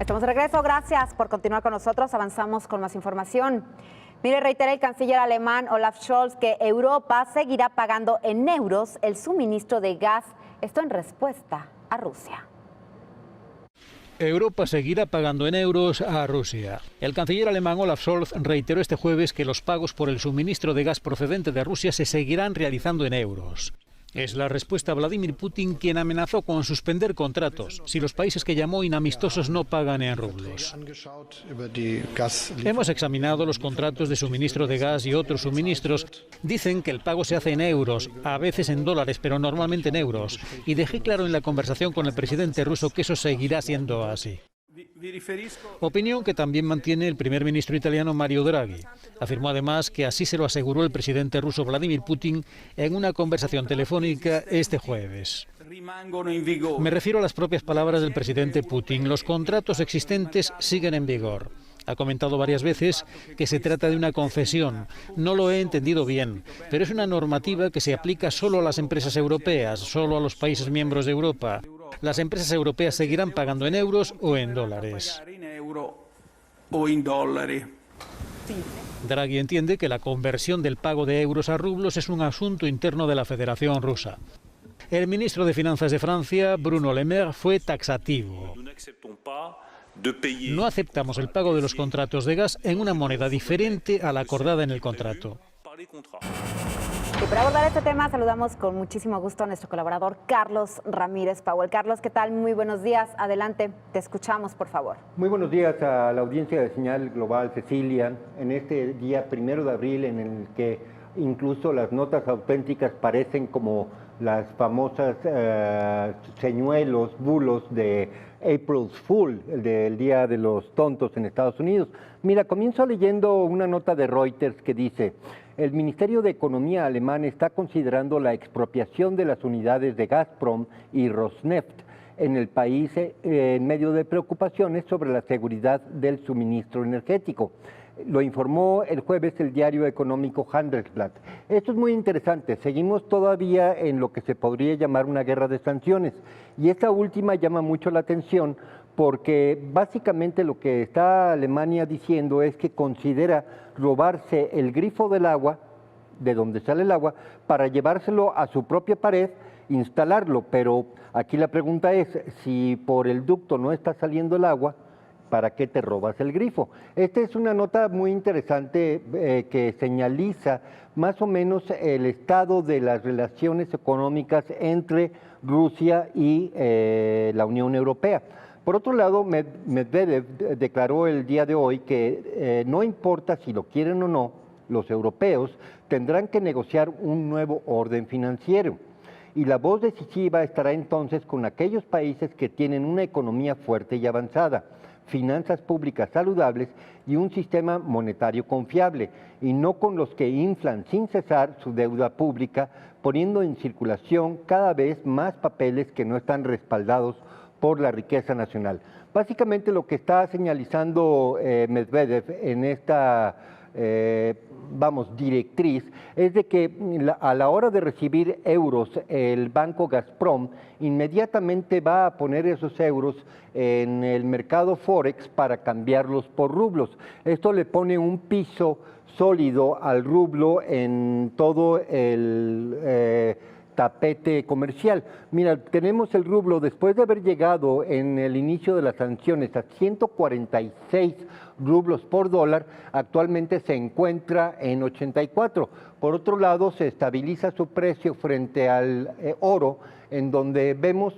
Estamos de regreso, gracias por continuar con nosotros, avanzamos con más información. Mire, reitera el canciller alemán Olaf Scholz que Europa seguirá pagando en euros el suministro de gas, esto en respuesta a Rusia. Europa seguirá pagando en euros a Rusia. El canciller alemán Olaf Scholz reiteró este jueves que los pagos por el suministro de gas procedente de Rusia se seguirán realizando en euros. Es la respuesta a Vladimir Putin, quien amenazó con suspender contratos si los países que llamó inamistosos no pagan en rublos. Hemos examinado los contratos de suministro de gas y otros suministros. Dicen que el pago se hace en euros, a veces en dólares, pero normalmente en euros. Y dejé claro en la conversación con el presidente ruso que eso seguirá siendo así. Opinión que también mantiene el primer ministro italiano Mario Draghi. Afirmó además que así se lo aseguró el presidente ruso Vladimir Putin en una conversación telefónica este jueves. Me refiero a las propias palabras del presidente Putin. Los contratos existentes siguen en vigor. Ha comentado varias veces que se trata de una concesión. No lo he entendido bien, pero es una normativa que se aplica solo a las empresas europeas, solo a los países miembros de Europa. Las empresas europeas seguirán pagando en euros o en dólares. Draghi entiende que la conversión del pago de euros a rublos es un asunto interno de la Federación Rusa. El ministro de Finanzas de Francia, Bruno Le Maire, fue taxativo. No aceptamos el pago de los contratos de gas en una moneda diferente a la acordada en el contrato. Y para abordar este tema saludamos con muchísimo gusto a nuestro colaborador Carlos Ramírez Powell. Carlos, ¿qué tal? Muy buenos días. Adelante, te escuchamos, por favor. Muy buenos días a la audiencia de Señal Global, Cecilia, en este día 1 de abril en el que incluso las notas auténticas parecen como las famosas señuelos, bulos de April's Fool, del Día de los Tontos en Estados Unidos. Mira, comienzo leyendo una nota de Reuters que dice: el Ministerio de Economía alemán está considerando la expropiación de las unidades de Gazprom y Rosneft en el país en medio de preocupaciones sobre la seguridad del suministro energético. Lo informó el jueves el diario económico Handelsblatt. Esto es muy interesante. Seguimos todavía en lo que se podría llamar una guerra de sanciones. Y esta última llama mucho la atención porque básicamente lo que está Alemania diciendo es que considera robarse el grifo del agua, de donde sale el agua, para llevárselo a su propia pared, instalarlo. Pero aquí la pregunta es, si por el ducto no está saliendo el agua, ¿para qué te robas el grifo? Esta es una nota muy interesante que señaliza más o menos el estado de las relaciones económicas entre Rusia y la Unión Europea. Por otro lado, Medvedev declaró el día de hoy que no importa si lo quieren o no, los europeos tendrán que negociar un nuevo orden financiero. Y la voz decisiva estará entonces con aquellos países que tienen una economía fuerte y avanzada, finanzas públicas saludables y un sistema monetario confiable, y no con los que inflan sin cesar su deuda pública, poniendo en circulación cada vez más papeles que no están respaldados por la riqueza nacional. Básicamente lo que está señalizando Medvedev en esta directriz es de que a la hora de recibir euros el banco Gazprom inmediatamente va a poner esos euros en el mercado Forex para cambiarlos por rublos. Esto le pone un piso sólido al rublo en todo el tapete comercial. Mira, tenemos el rublo, después de haber llegado en el inicio de las sanciones a 146 rublos por dólar, actualmente se encuentra en 84. Por otro lado, se estabiliza su precio frente al oro, en donde vemos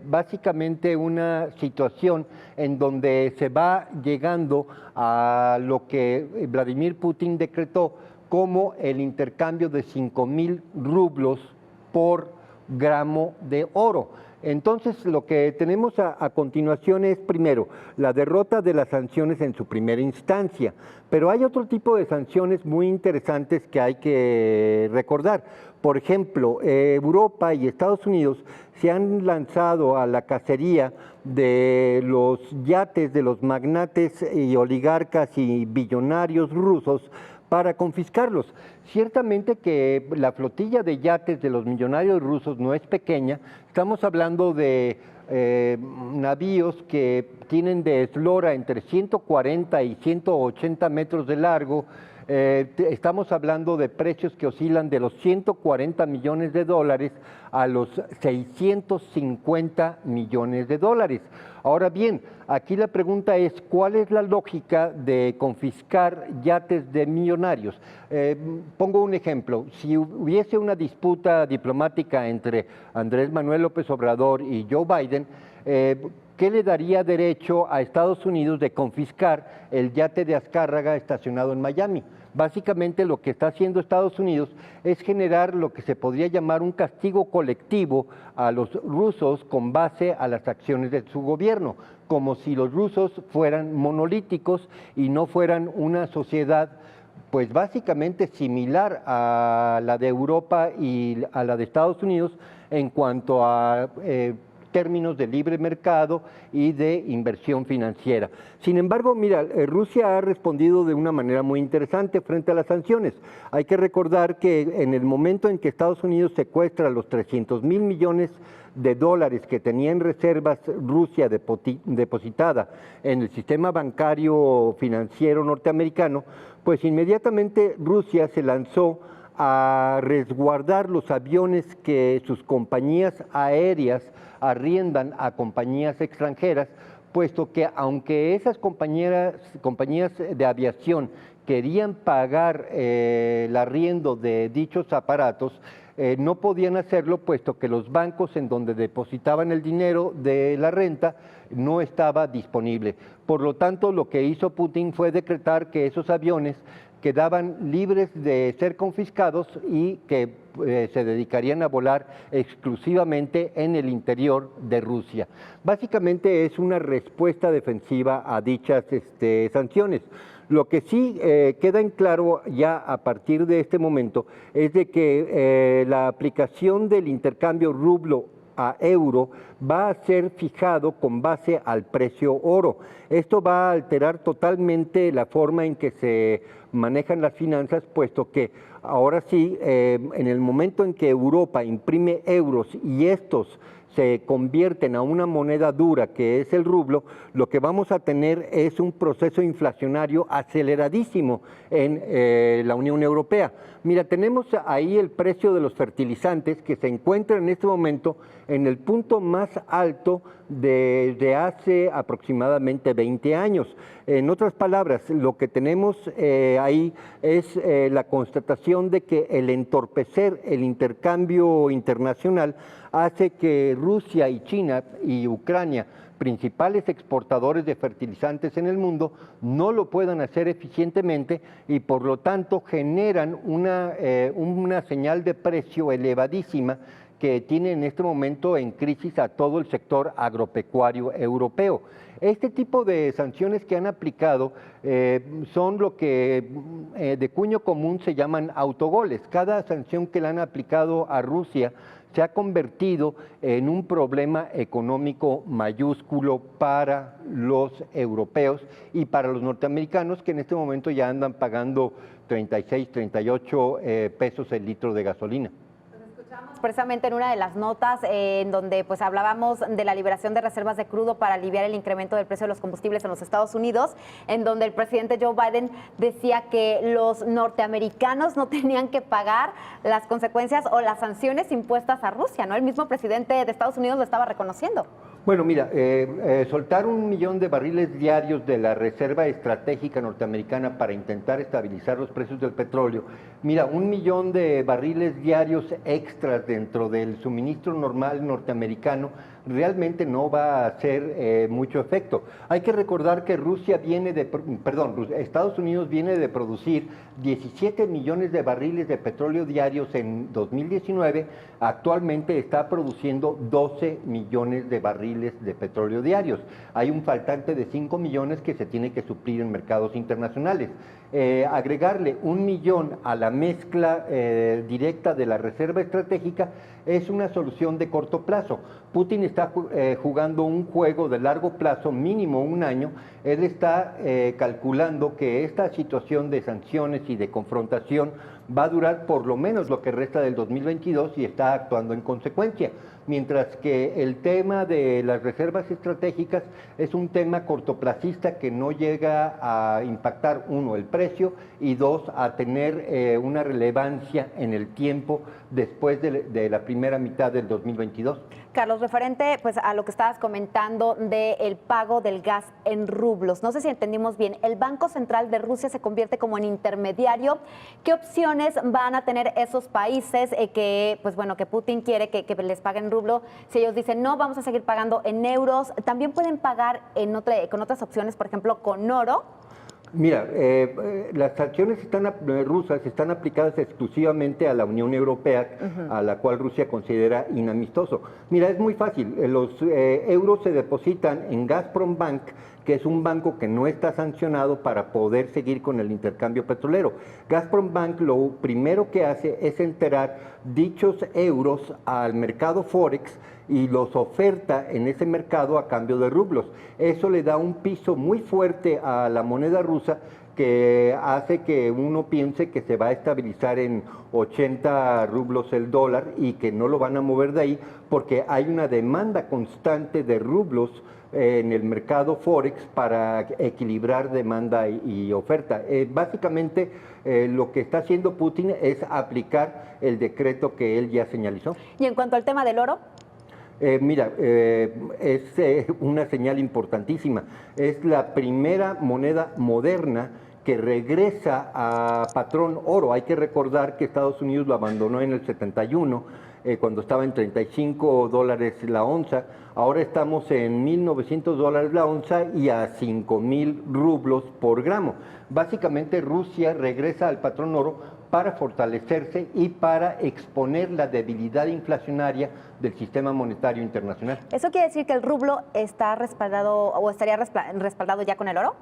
básicamente una situación en donde se va llegando a lo que Vladimir Putin decretó como el intercambio de 5,000 rublos por gramo de oro. Entonces, lo que tenemos a continuación es, primero, la derrota de las sanciones en su primera instancia, pero hay otro tipo de sanciones muy interesantes que hay que recordar. Por ejemplo, Europa y Estados Unidos se han lanzado a la cacería de los yates de los magnates y oligarcas y billonarios rusos para confiscarlos. Ciertamente que la flotilla de yates de los millonarios rusos no es pequeña, estamos hablando de navíos que tienen de eslora entre 140 y 180 metros de largo. Estamos hablando de precios que oscilan de los 140 millones de dólares a los 650 millones de dólares. Ahora bien, aquí la pregunta es, ¿cuál es la lógica de confiscar yates de millonarios? Pongo un ejemplo, si hubiese una disputa diplomática entre Andrés Manuel López Obrador y Joe Biden, ¿qué le daría derecho a Estados Unidos de confiscar el yate de Azcárraga estacionado en Miami? Básicamente lo que está haciendo Estados Unidos es generar lo que se podría llamar un castigo colectivo a los rusos con base a las acciones de su gobierno, como si los rusos fueran monolíticos y no fueran una sociedad pues básicamente similar a la de Europa y a la de Estados Unidos en cuanto a términos de libre mercado y de inversión financiera. Sin embargo, mira, Rusia ha respondido de una manera muy interesante frente a las sanciones. Hay que recordar que en el momento en que Estados Unidos secuestra los 300,000 millones de dólares que tenía en reservas Rusia depositada en el sistema bancario financiero norteamericano, pues inmediatamente Rusia se lanzó a resguardar los aviones que sus compañías aéreas arriendan a compañías extranjeras, puesto que aunque esas compañías de aviación querían pagar el arriendo de dichos aparatos, no podían hacerlo, puesto que los bancos en donde depositaban el dinero de la renta no estaba disponible. Por lo tanto, lo que hizo Putin fue decretar que esos aviones quedaban libres de ser confiscados y que se dedicarían a volar exclusivamente en el interior de Rusia. Básicamente es una respuesta defensiva a dichas sanciones. Lo que sí queda en claro ya a partir de este momento es de que la aplicación del intercambio rublo a euro va a ser fijado con base al precio oro. Esto va a alterar totalmente la forma en que se manejan las finanzas, puesto que ahora sí, en el momento en que Europa imprime euros y estos se convierten a una moneda dura que es el rublo, lo que vamos a tener es un proceso inflacionario aceleradísimo en la Unión Europea. Mira, tenemos ahí el precio de los fertilizantes que se encuentra en este momento en el punto más alto desde hace aproximadamente 20 años. En otras palabras, lo que tenemos ahí es la constatación de que el entorpecer el intercambio internacional hace que Rusia y China y Ucrania, principales exportadores de fertilizantes en el mundo, no lo puedan hacer eficientemente y por lo tanto generan una señal de precio elevadísima que tiene en este momento en crisis a todo el sector agropecuario europeo. Este tipo de sanciones que han aplicado son lo que de cuño común se llaman autogoles. Cada sanción que le han aplicado a Rusia se ha convertido en un problema económico mayúsculo para los europeos y para los norteamericanos, que en este momento ya andan pagando 36, 38 pesos el litro de gasolina. Precisamente en una de las notas en donde pues hablábamos de la liberación de reservas de crudo para aliviar el incremento del precio de los combustibles en los Estados Unidos, en donde el presidente Joe Biden decía que los norteamericanos no tenían que pagar las consecuencias o las sanciones impuestas a Rusia, ¿no? El mismo presidente de Estados Unidos lo estaba reconociendo. Bueno, mira, soltar 1 millón de barriles diarios de la Reserva Estratégica Norteamericana para intentar estabilizar los precios del petróleo. Mira, 1 millón de barriles diarios extras dentro del suministro normal norteamericano realmente no va a hacer mucho efecto. Hay que recordar que Estados Unidos viene de producir 17 millones de barriles de petróleo diarios en 2019, actualmente está produciendo 12 millones de barriles de petróleo diarios. Hay un faltante de 5 millones que se tiene que suplir en mercados internacionales. Agregarle 1 millón a la mezcla directa de la reserva estratégica es una solución de corto plazo. Putin está jugando un juego de largo plazo, mínimo 1 año. Él está calculando que esta situación de sanciones y de confrontación va a durar por lo menos lo que resta del 2022 y está actuando en consecuencia. mientras que el tema de las reservas estratégicas es un tema cortoplacista que no llega a impactar, uno, el precio, y dos, a tener una relevancia en el tiempo después de la primera mitad del 2022. Carlos, referente pues a lo que estabas comentando del pago del gas en rublos, no sé si entendimos bien, el Banco Central de Rusia se convierte como en intermediario. ¿Qué opciones van a tener esos países que Putin quiere que les paguen rublo? Si ellos dicen no, vamos a seguir pagando en euros, también pueden pagar con otras opciones, por ejemplo, con oro. Mira, las sanciones rusas están aplicadas exclusivamente a la Unión Europea, a la cual Rusia considera inamistoso. Mira, es muy fácil, los euros se depositan en Gazprom Bank, que es un banco que no está sancionado para poder seguir con el intercambio petrolero. Gazprom Bank lo primero que hace es enterar dichos euros al mercado Forex y los oferta en ese mercado a cambio de rublos. Eso le da un piso muy fuerte a la moneda rusa que hace que uno piense que se va a estabilizar en 80 rublos el dólar y que no lo van a mover de ahí porque hay una demanda constante de rublos en el mercado Forex para equilibrar demanda y oferta. Básicamente lo que está haciendo Putin es aplicar el decreto que él ya señalizó. Y en cuanto al tema del oro. Es una señal importantísima. Es la primera moneda moderna que regresa a patrón oro. Hay que recordar que Estados Unidos lo abandonó en el 71, cuando estaba en $35 la onza. Ahora estamos en $1,900 la onza y a 5,000 rublos por gramo. Básicamente Rusia regresa al patrón oro para fortalecerse y para exponer la debilidad inflacionaria del sistema monetario internacional. ¿Eso quiere decir que el rublo está respaldado o estaría respaldado ya con el oro?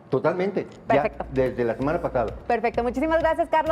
Totalmente. Perfecto. Ya desde la semana pasada. Perfecto. Muchísimas gracias, Carlos.